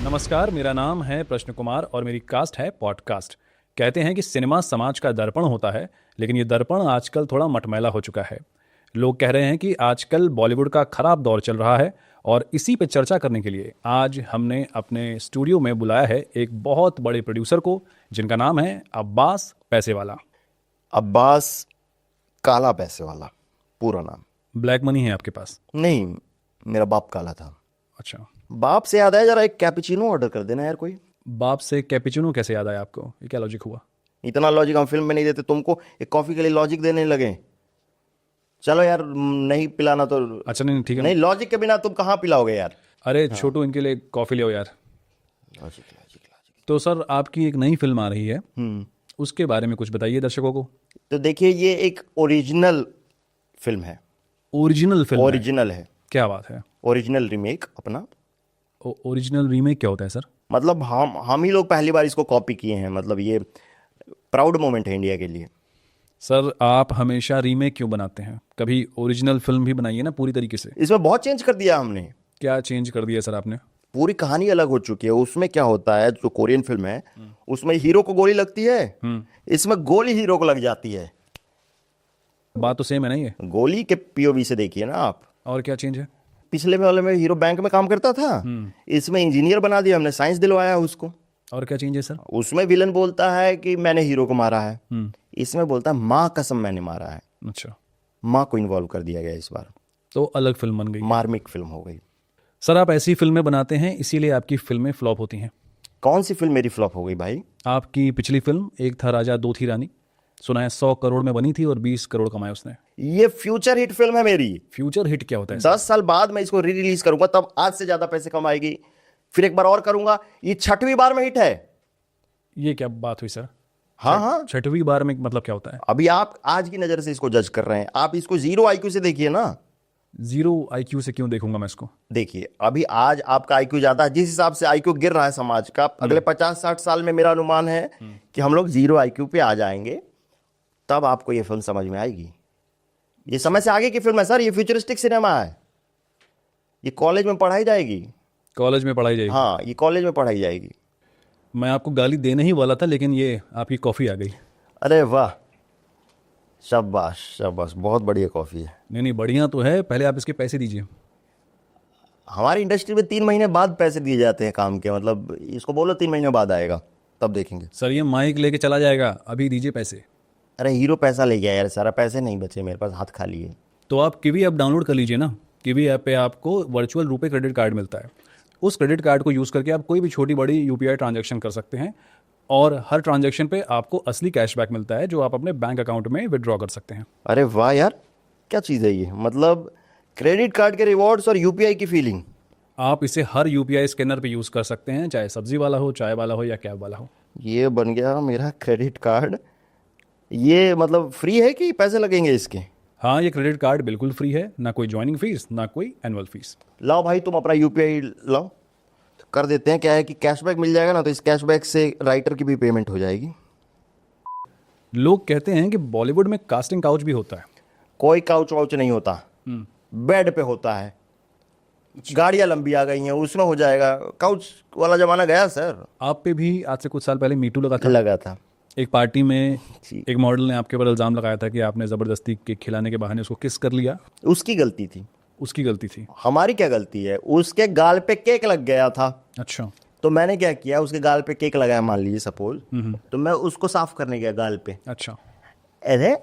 नमस्कार, मेरा नाम है प्रश्न कुमार और मेरी कास्ट है पॉडकास्ट। कहते हैं कि सिनेमा समाज का दर्पण होता है, लेकिन ये दर्पण आजकल थोड़ा मटमैला हो चुका है। लोग कह रहे हैं कि आजकल बॉलीवुड का खराब दौर चल रहा है और इसी पे चर्चा करने के लिए आज हमने अपने स्टूडियो में बुलाया है एक बहुत बड़े प्रोड्यूसर को, जिनका नाम है अब्बास पैसेवाला। अब्बास काला पैसे वाला पूरा नाम। ब्लैक मनी है आपके पास? नहीं, मेरा बाप काला था। अच्छा, बाप से याद है, जरा एक कैपुचिनो ऑर्डर कर देना यार कोई। बाप से कैपुचिनो कैसे याद आया आपको? ये क्या लॉजिक हुआ? इतना लॉजिक हम फिल्म में नहीं देते, तुमको एक कॉफी के लिए लॉजिक देने लगे। चलो यार, नहीं पिलाना तो अच्छा, नहीं ठीक है। नहीं, लॉजिक के बिना तुम कहाँ पिलाओगे यार। अरे छोटू, इनके लिए कॉफ़ी ले आओ यार। Logic logic logic. तो सर, आपकी एक नई फिल्म आ रही है, उसके बारे में कुछ बताइए दर्शकों को। तो देखिए, ये एक ओरिजिनल फिल्म है। ओरिजिनल फिल्म है? ओरिजिनल है। क्या बात है। ओरिजिनल रीमेक अपना। ओरिजिनल रीमेक क्या होता है सर? मतलब हम ही लोग पहली बार इसको कॉपी किए हैं। मतलब ये प्राउड मोमेंट है इंडिया के लिए। सर, आप हमेशा रीमेक क्यों बनाते हैं? कभी ओरिजिनल फिल्म भी बनाइए ना पूरी तरीके से। इसमें बहुत चेंज कर दिया हमने। क्या चेंज कर दिया सर आपने? पूरी कहानी अलग हो चुकी है। उसमें क्या होता है, जो कोरियन फिल्म है उसमें हीरो को गोली लगती है, इसमें गोली हीरो को लग जाती है। बात तो सेम है ना ये? गोली के पीओवी से देखिए ना आप। और क्या चेंज है? पिछले वाले में हीरो बैंक में काम करता था, इसमें इंजीनियर बना दिया हमने, साइंस दिलवाया उसको। और क्या चेंज है सर? उसमें विलन बोलता है कि मैंने हीरो को मारा है, इसमें बोलता है माँ कसम मैंने मारा है। अच्छा, माँ को इन्वॉल्व कर दिया गया इस बार। तो अलग फिल्म बन गई। मार्मिक फिल्म हो गई। सर, आप ऐसी फिल्में बनाते हैं, इसीलिए आपकी फिल्में फ्लॉप होती हैं। कौन सी फिल्म मेरी फ्लॉप हो गई भाई? आपकी पिछली फिल्म एक था राजा दो थी रानी, सुना है 100 करोड़ में बनी थी और 20 करोड़ कमाए उसने। ये फ्यूचर हिट फिल्म है मेरी। फ्यूचर हिट क्या होता है? 10 साल बाद मैं इसको री रिलीज करूंगा, तब आज से ज्यादा पैसे कमाएगी। फिर एक बार और करूंगा, ये 6वीं बार में हिट है। ये क्या बात हुई सर? हाँ हाँ। 6वीं बार में मतलब क्या होता है? अभी आप आज की नजर से इसको जज कर रहे हैं, आप इसको 0 IQ से देखिए ना। 0 IQ से क्यों देखूंगा मैं इसको? देखिए, अभी आज आपका IQ ज्यादा है, जिस हिसाब से IQ गिर रहा है समाज का, अगले 50-60 साल में मेरा अनुमान है कि हम लोग 0 IQ पे आ जाएंगे। तब आपको ये फिल्म समझ में आएगी। ये समय से आगे की फिल्म है सर, ये फ्यूचरिस्टिक सिनेमा है। ये कॉलेज में पढ़ाई जाएगी। कॉलेज में पढ़ाई जाएगी? हाँ, ये कॉलेज में पढ़ाई जाएगी। मैं आपको गाली देने ही वाला था, लेकिन ये आपकी कॉफ़ी आ गई। अरे वाह, शाबाश शाबाश, बहुत बढ़िया कॉफ़ी है। नहीं, बढ़िया तो है, पहले आप इसके पैसे दीजिए। हमारी इंडस्ट्री में 3 महीने बाद पैसे दिए जाते हैं काम के। मतलब इसको बोलो 3 महीने बाद आएगा, तब देखेंगे। सर, ये माइक लेके चला जाएगा, अभी दीजिए पैसे। अरे हीरो पैसा ले गया यार, सारा पैसे नहीं बचे मेरे पास, हाथ खाली है। तो आप किवी ऐप डाउनलोड कर लीजिए ना। किवी ऐप पे आपको वर्चुअल रुपए क्रेडिट कार्ड मिलता है। उस क्रेडिट कार्ड को यूज़ करके आप कोई भी छोटी बड़ी UPI ट्रांजैक्शन कर सकते हैं और हर ट्रांजैक्शन पे आपको असली कैशबैक मिलता है, जो आप अपने बैंक अकाउंट में विड्रॉ कर सकते हैं। अरे वाह यार, क्या चीज़ है ये। मतलब क्रेडिट कार्ड के रिवॉर्ड्स और UPI की फीलिंग। आप इसे हर UPI स्कैनर पे यूज़ कर सकते हैं, चाहे सब्जी वाला हो, चाय वाला हो या कैब वाला हो। ये बन गया मेरा क्रेडिट कार्ड। ये मतलब फ्री है कि पैसे लगेंगे इसके? हाँ, ये क्रेडिट कार्ड बिल्कुल फ्री है, ना कोई ज्वाइनिंग फीस, ना कोई एनुअल फीस। लाओ भाई, तुम अपना UPI लाओ, तो कर देते हैं। क्या है कि कैशबैक मिल जाएगा ना, तो इस कैशबैक से राइटर की भी पेमेंट हो जाएगी। लोग कहते हैं कि बॉलीवुड में कास्टिंग काउच भी होता है। कोई काउच वाउच नहीं होता, बेड पे होता है। गाड़ियां लंबी आ गई हैं, उसमें हो जाएगा। काउच वाला जमाना गया सर। आप पे भी आज से कुछ साल पहले मीटू लगा था। लगा था। एक पार्टी में जी। एक मॉडल ने आपके ऊपर इल्ज़ाम लगाया था कि आपने ज़बरदस्ती केक खिलाने के बहाने उसको किस कर लिया। उसकी गलती थी। उसकी गलती थी? हमारी क्या गलती है? उसके गाल पे केक लग गया था। अच्छा। तो मैंने क्या किया, उसके गाल पे केक लगाया मान लीजिए सपोज, तो मैं उसको साफ करने गया गाल पे। अच्छा। अरे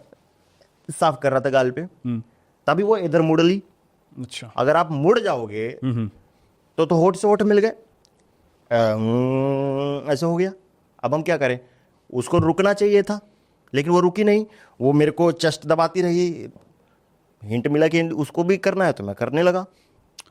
साफ कर रहा था गाल पे, तभी वो इधर मुड़ ली। अच्छा। अगर आप मुड़ जाओगे तो होठ से होठ मिल गए, ऐसे हो गया। अब हम क्या करें? उसको रुकना चाहिए था, लेकिन वो रुकी नहीं। वो मेरे को चेस्ट दबाती रही। हिंट मिला कि उसको भी करना है, तो मैं करने लगा।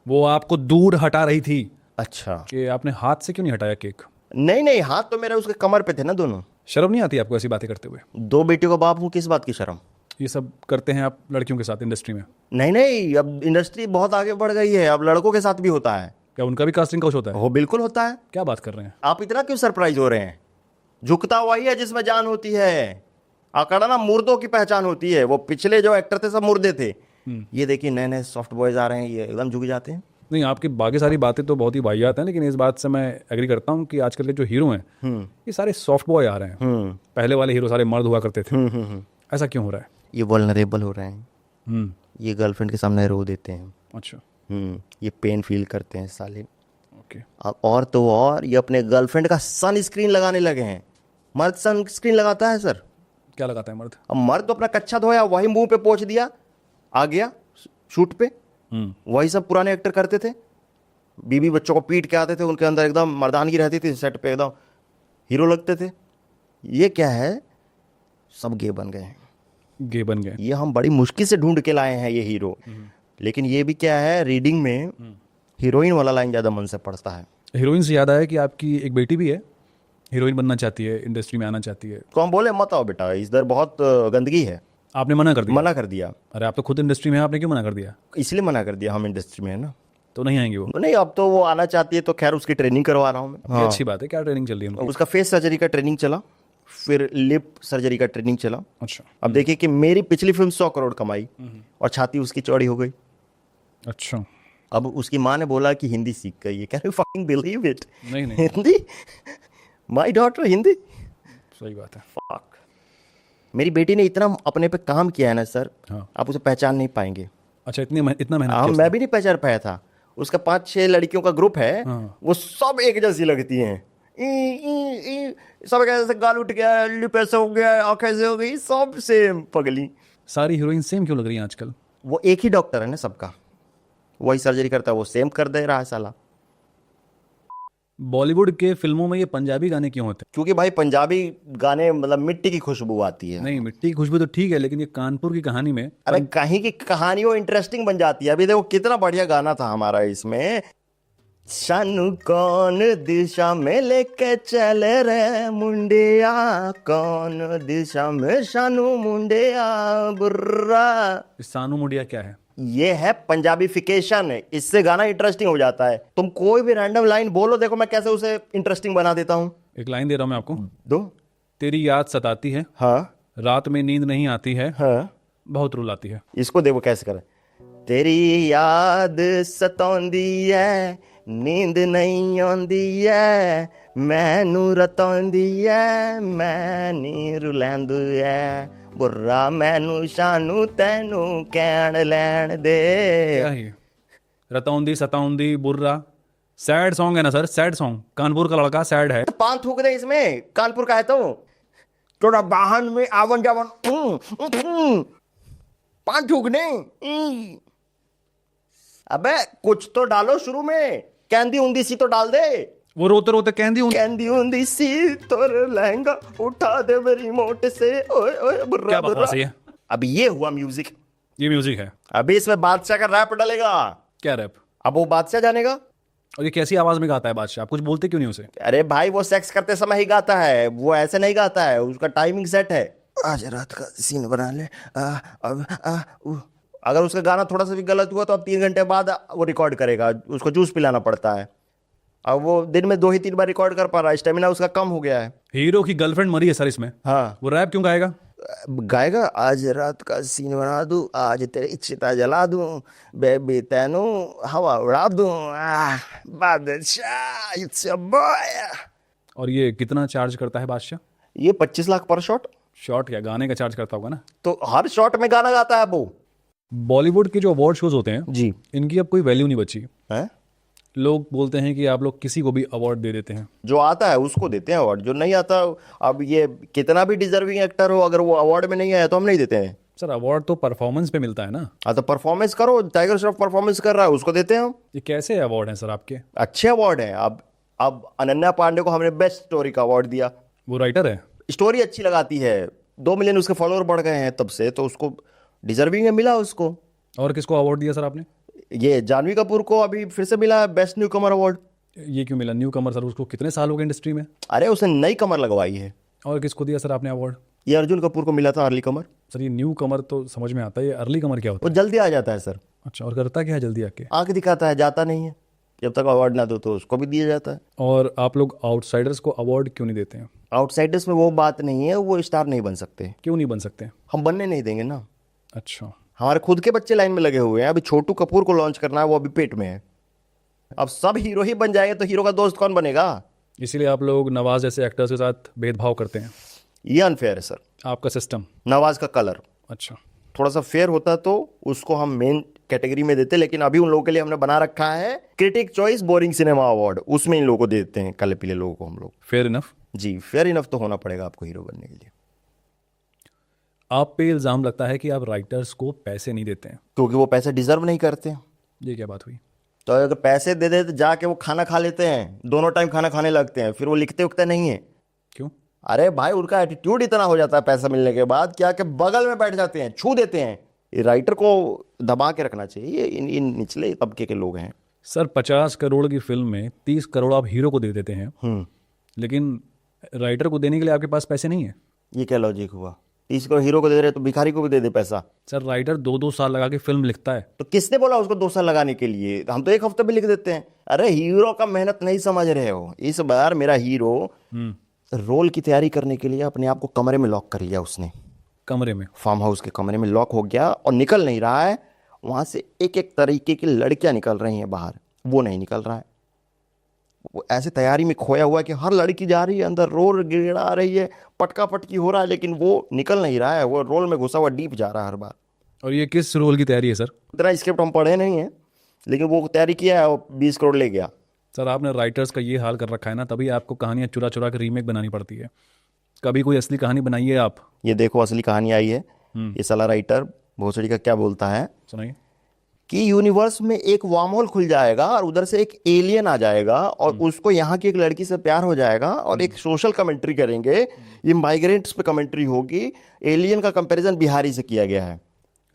वो आपको दूर हटा रही थी अच्छा। कि आपने हाथ से क्यों नहीं हटाया केक? नहीं नहीं, हाथ तो मेरे उसके कमर पे थे ना दोनों। शर्म नहीं आती आपको ऐसी बातें करते हुए? 2 बेटियों का बाप हूँ, किस बात की शर्म? ये सब करते हैं आप लड़कियों के साथ इंडस्ट्री में? नहीं नहीं, अब इंडस्ट्री बहुत आगे बढ़ गई है, अब लड़कों के साथ भी होता है। क्या उनका भी कास्टिंग काउच होता है? वो बिल्कुल होता है। क्या बात कर रहे हैं? आप इतना क्यों सरप्राइज हो रहे हैं? झुकता वही है जिसमें जान होती है। अकड़ा ना मुर्दों की पहचान होती है। वो पिछले जो एक्टर थे सब मुर्दे थे। ये देखिए नए नए सॉफ्ट बॉयज आ रहे हैं, ये एकदम झुक जाते हैं। नहीं, आपकी बाकी सारी बातें तो बहुत ही वाहियात हैं, लेकिन इस बात से मैं एग्री करता हूँ कि आजकल के जो हीरो हैं ये सारे सॉफ्ट बॉय आ रहे हैं। पहले वाले हीरो सारे मर्द हुआ करते थे। ऐसा क्यों हो रहा है? ये वल्नरेबल हो रहे हैं, ये गर्लफ्रेंड के सामने रो देते हैं, अच्छा, ये पेन फील करते हैं साले। ओके। अब और तो और ये अपने गर्लफ्रेंड का सन स्क्रीन लगाने लगे हैं। मर्द सन स्क्रीन लगाता है सर? क्या लगाता है मर्द? अब मर्द तो अपना कच्छा धोया, वही मुंह पे पोंछ दिया, आ गया शूट पे। वही सब पुराने एक्टर करते थे, बीबी बच्चों को पीट के आते थे, उनके अंदर एकदम मर्दानगी रहती थी, सेट पे एकदम हीरो लगते थे। ये क्या है, सब गे बन गए हैं। गे बन गए। ये हम बड़ी मुश्किल से ढूंढ के लाए हैं ये हीरो। लेकिन ये भी क्या है, रीडिंग में हीरोइन वाला लाइन ज़्यादा मन से पड़ता है। हीरोइन से याद आया कि आपकी एक बेटी भी है, हीरोइन बनना चाहती है, इंडस्ट्री में आना चाहती है। तो हम बोले मत आओ बेटा, इधर बहुत गंदगी है। आपने मना कर दिया? मना कर दिया। अरे आप तो खुद इंडस्ट्री में हैं, आपने क्यों मना कर दिया? इसलिए मना कर दिया, हम इंडस्ट्री में है ना। तो नहीं आएंगे वो? नहीं, अब तो वो आना चाहती है, तो खैर उसकी ट्रेनिंग करवा रहा हूँ मैं। ये अच्छी बात है। क्या ट्रेनिंग चल रही है उनकी? उसका फेस सर्जरी का ट्रेनिंग चला, फिर लिप सर्जरी का ट्रेनिंग चला। अच्छा। अब देखिए कि मेरी पिछली फिल्म 100 करोड़ कमाई और छाती उसकी चौड़ी हो गई। अच्छा। अब उसकी माँ ने बोला कि हिंदी सीख गई है। Can you fucking believe it? नहीं नहीं, हिंदी, माय डॉटर हिंदी। सही बात है। फक। मेरी बेटी ने इतना अपने पे काम किया है ना सर, हाँ। आप उसे पहचान नहीं पाएंगे। अच्छा, इतना मेहनत हाँ, किया मैं भी नहीं पहचान पाया था। उसका 5-6 लड़कियों का ग्रुप है, हाँ। वो सब एक जैसी लगती हैं। ई, सब कैसे, गाल उठ गया, लिप ऐसे हो गया, आँख ऐसे हो गई, सब सेम पगली। सारी हीरोइन सेम क्यों लग रही हैं आजकल? वो एक ही डॉक्टर है ना सबका, वही सर्जरी करता है, वो सेम कर दे रहा है साला। बॉलीवुड के फिल्मों में ये पंजाबी गाने क्यों होते क्योंकि भाई पंजाबी गाने मतलब मिट्टी की खुशबू आती हैं? है। नहीं, मिट्टी की खुशबू तो ठीक है, लेकिन ये कानपुर की कहानी में अरे कहीं की कहानी वो इंटरेस्टिंग बन जाती है। अभी देखो कितना बढ़िया गाना था हमारा इसमें, शानू कौन दिशा में लेके चले रे मुंडिया, कौन दिशा में शानू मुंडिया बुर्रा। सानू मुंडिया क्या है? ये है पंजाबीफिकेशन, इससे गाना इंटरेस्टिंग हो जाता है। तुम कोई भी रैंडम लाइन बोलो, देखो मैं कैसे उसे इंटरेस्टिंग बना देता हूँ। एक लाइन दे रहा हूँ मैं आपको। दो। तेरी याद सताती है, हाँ रात में नींद नहीं आती है, हाँ, बहुत रुलाती है। इसको देखो कैसे करे। तेरी याद सताउंदी है, नींद नहीं आउंदी है, मैनू रताउंदी है, मैं नी रुलैंदू है बुर्रा, मैनू शानू तैनू कैण लैण दे। क्या है? रतौंदी सतौंदी बुर्रा, सैड सॉन्ग है ना सर, सैड सॉन्ग। कानपुर का लड़का सैड है। पान थूक दे इसमें, कानपुर का है तो थोड़ा वाहन में आवन जावन पान थूकने। अबे कुछ तो डालो शुरू में, कैंदी उंदी सी तो डाल दे। वो रोते रोते कहती हूँ। कैंदी उंदी सी तोर लहंगा उठा दे मेरी मोट से, ओए ओए बुर्रा क्या बुर्रा। बकवास है ये? अब ये हुआ म्यूजिक। ये म्यूजिक है? अभी इसमें बादशाह का रैप डलेगा। क्या रैप? अब वो बादशाह जानेगा। और ये कैसी आवाज में गाता है बादशाह? आप कुछ बोलते क्यों नहीं उसे? अरे भाई वो सेक्स करते समय ही गाता है, वो ऐसे नहीं गाता है, उसका टाइमिंग सेट है। आज रात का सीन बना ले। अगर उसका गाना थोड़ा सा भी गलत हुआ तो अब 3 घंटे बाद वो रिकॉर्ड करेगा, उसको जूस पिलाना पड़ता है। अब वो दिन में 2 ही 3 बार रिकॉर्ड कर पा रहा है, स्टेमिना उसका कम हो गया है। हीरो की गर्लफ्रेंड मरी है सर इसमें। हाँ, वो रैप क्यों गाएगा? गाएगा, आज रात का सीन बना दूं, आज तेरी चिता जला दूं, बेबी तेनू हवा उड़ा दूं, बादशाह इट्स अ बॉय। और ये कितना चार्ज करता है बादशाह? ये 25 लाख पर शॉट। शॉट क्या, गाने का चार्ज करता होगा ना? तो हर शॉट में गाना गाता है वो। बॉलीवुड के जो अवार्ड शोज होते हैं जी, इनकी अब कोई वैल्यू नहीं बची है? लोग बोलते हैं कि आप लोग किसी को भी अवार्ड दे देते हैं। जो आता है उसको देते हैं अवार्ड, जो नहीं आता, अब ये कितना भी डिजर्विंग एक्टर हो, अगर वो अवार्ड में नहीं आया तो हम नहीं देते हैं। सर अवार्ड तो परफॉर्मेंस पे मिलता है ना? हाँ तो परफॉर्मेंस करो, टाइगर श्रॉफ परफॉर्मेंस कर रहा है, उसको देते हैं हम। ये कैसे अवार्ड हैं सर आपके? अच्छे अवार्ड है। अब अनन्या पांडे को हमने बेस्ट स्टोरी का अवार्ड दिया। वो राइटर है? स्टोरी अच्छी लगाती है, 2 मिलियन उसके फॉलोअर बढ़ गए हैं तब से, तो उसको डिजर्विंग है, मिला उसको। और किसको अवार्ड दिया सर आपने? ये जानवी कपूर को अभी फिर से मिला बेस्ट न्यू कमर अवार्ड। ये क्यों मिला न्यू कमर? सर उसको कितने साल हो गए इंडस्ट्री में? अरे उसने नई कमर लगवाई है। और किसको दिया सर आपने अवार्ड? ये अर्जुन कपूर को मिला था अर्ली कमर। सर ये न्यू कमर तो समझ में आता है, ये अर्ली कमर क्या होता वो जल्दी आ जाता है सर। है? अच्छा, और करता क्या है जल्दी आके? आंख दिखाता है, जाता नहीं है। जब तक अवार्ड ना दो तो उसको भी दिया जाता है। और आप लोग आउटसाइडर्स को अवार्ड क्यों नहीं देते हैं? आउटसाइडर्स में वो बात नहीं है, वो स्टार नहीं बन सकते। क्यों नहीं बन सकते? हम बनने नहीं देंगे ना। अच्छा। हमारे खुद के बच्चे लाइन में लगे हुए हैं। अभी छोटू कपूर को लॉन्च करना है, वो अभी पेट में है। अब सब हीरो ही बन जाएंगे तो हीरो का दोस्त कौन बनेगा? इसीलिए आप लोग नवाज जैसे एक्टर्स के साथ भेदभाव करते हैं। ये अनफेयर है सर। आपका सिस्टम। नवाज का कलर अच्छा। थोड़ा सा फेयर होता तो उसको हम मेन कैटेगरी में देते, लेकिन अभी उन लोगों के लिए हमने बना रखा है critic choice boring cinema award, उसमें इन लोगों को दे देते हैं, काले पीले लोगों को हम लोग। Fair enough. जी, फेयर इनफ तो होना पड़ेगा आपको हीरो बनने के लिए। आप पे इल्ज़ाम लगता है कि आप राइटर्स को पैसे नहीं देते हैं। क्योंकि वो पैसे डिजर्व नहीं करते। ये क्या बात हुई? तो अगर पैसे दे दे तो जाके वो खाना खा लेते हैं, दोनों टाइम खाना खाने लगते हैं, फिर वो लिखते उखते नहीं है। क्यों? अरे भाई उनका एटीट्यूड इतना हो जाता है पैसा मिलने के बाद, क्या कि बगल में बैठ जाते हैं, छू देते हैं। ये राइटर को दबा के रखना चाहिए। ये इन निचले तबके के लोग हैं। सर 50 करोड़ की फिल्म में 30 करोड़ आप हीरो को दे देते हैं, लेकिन राइटर को देने के लिए आपके पास पैसे नहीं है। ये क्या लॉजिक हुआ? इसको हीरो को दे रहे तो भिखारी को भी दे दे पैसा। सर राइटर 2-2 साल लगा के फिल्म लिखता है। तो किसने बोला उसको 2 साल लगाने के लिए? हम तो 1 हफ्ते में लिख देते हैं। अरे हीरो का मेहनत नहीं समझ रहे हो। इस बार मेरा हीरो रोल की तैयारी करने के लिए अपने आप को कमरे में लॉक कर लिया उसने। कमरे में? फार्म हाउस के कमरे में लॉक हो गया और निकल नहीं रहा है। वहां से एक एक तरीके की लड़कियां निकल रही हैं बाहर, वो नहीं निकल रहा है। वो ऐसे तैयारी में खोया हुआ है कि हर लड़की जा रही है अंदर, रोल गिड़ा रही है, पटका पटकी हो रहा है, लेकिन वो निकल नहीं रहा है। वो रोल में घुसा हुआ डीप जा रहा है हर बार। और ये किस रोल की तैयारी है सर? इतना स्क्रिप्ट हम पढ़े नहीं है, लेकिन वो तैयारी किया है और 20 करोड़ ले गया। सर आपने राइटर्स का ये हाल कर रखा है ना, तभी आपको कहानियाँ चुरा चुरा के रीमेक बनानी पड़ती है। कभी कोई असली कहानी बनाइए आप। ये देखो असली कहानी आई है। ये साला राइटर भोसड़ी का क्या बोलता है सुनाइए। कि यूनिवर्स में एक वार्म होल खुल जाएगा और उधर से एक एलियन आ जाएगा और उसको यहाँ की एक लड़की से प्यार हो जाएगा और एक सोशल कमेंट्री करेंगे। ये माइग्रेंट्स पे कमेंट्री होगी। एलियन का कंपैरिजन बिहारी से किया गया है।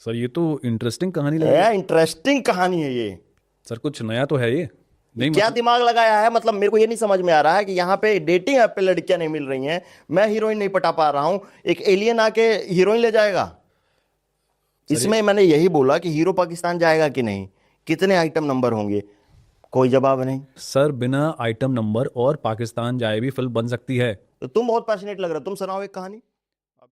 सर ये तो इंटरेस्टिंग कहानी लग रही है। इंटरेस्टिंग कहानी है ये। सर कुछ नया तो है ये नहीं? क्या दिमाग लगाया है? मतलब मेरे को ये नहीं समझ में आ रहा है कि यहाँ पे डेटिंग ऐप पे लड़कियां नहीं मिल रही हैं, मैं हीरोइन नहीं पटा पा रहा हूं, एक एलियन आके हीरोइन ले जाएगा। इसमें मैंने यही बोला कि हीरो पाकिस्तान जाएगा कि नहीं, कितने आइटम नंबर होंगे, कोई जवाब नहीं। सर बिना आइटम नंबर और पाकिस्तान जाए भी फिल्म बन सकती है। तो तुम बहुत पैशनेट लग रहे हो, तुम सुनाओ एक कहानी।